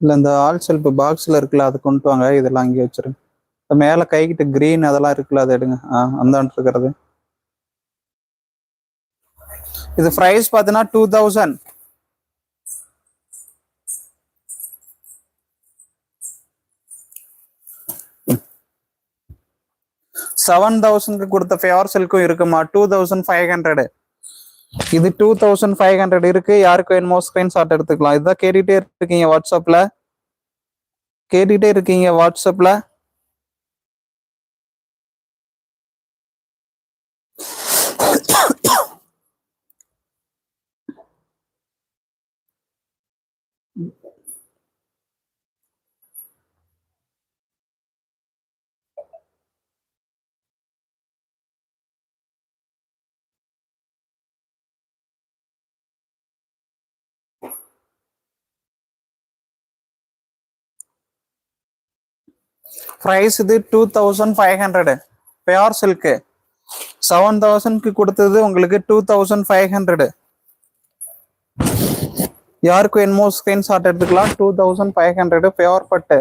இல்லை இந்த all self பாக்ஸில் இருக்குல்ல அது கொண்டு வாங்க. இதெல்லாம் அங்கேயே வச்சிருங்க. மேலே கைக்கிட்ட கிரீன் அதெல்லாம் இருக்குல்ல அதை எடுங்க. அந்தாண்டு இருக்கிறது. இது ப்ரைஸ் பார்த்தீங்கன்னா 2000. 7000 கொடுத்த ஃபேவர் சில்க்கும் இருக்குமா? 2500. இது 2500 இருக்கு. யாருக்கு வேணுமோ ஸ்கிரீன்ஷாட் எடுத்துக்கலாம். இதுதான் கேட்டுட்டே இருக்கீங்க வாட்ஸ்அப்ல. பிரைஸ் இது 2500 பியோர் சில்க். 7000க்கு கொடுத்தது உங்களுக்கு 2500. யாருக்கு வேணுமோ ஸ்கிரீன்ஷாட் எடுத்துக்கலாம். 2500 பியோர் பட்டு.